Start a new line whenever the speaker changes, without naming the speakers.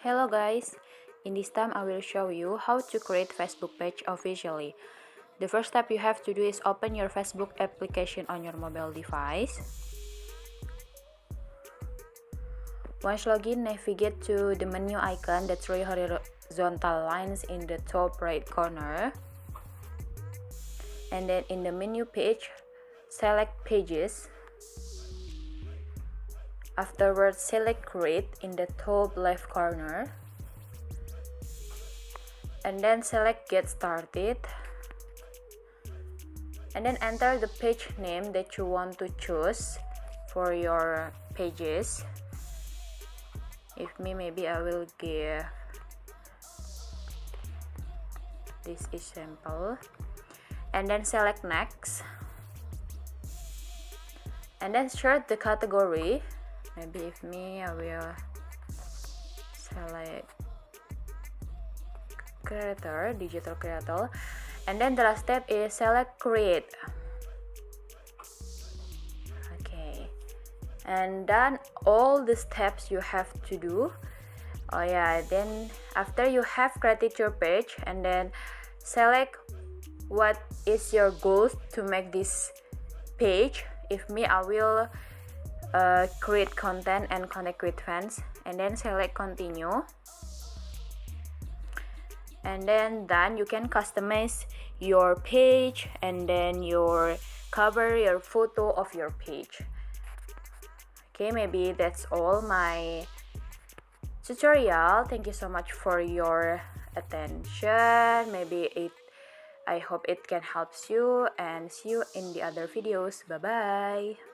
Hello guys, in this time I will show you how to create Facebook page officially. The first step you have to do is open your Facebook application on your mobile device. Once login, navigate to the menu icon, the three horizontal lines in the top right corner. And then in the menu page, select pages. Afterwards, select create in the top left corner. And then select get started. And then enter the page name that you want to choose for your pages. If me, maybe I will give this is sample. And then select next. And then search the category. Maybe if me, I will select creator, digital creator. And then the last step is select create. Okay, and done all the steps you have to do. Oh yeah, then after you have created your page, and then select what is your goals to make this page. If me, I will create content and connect with fans, and then select continue. And then done, you can customize your page and then your cover, your photo of your page. Okay, maybe that's all my tutorial. Thank you so much for your attention. I hope it can help you, and see you in the other videos. Bye bye.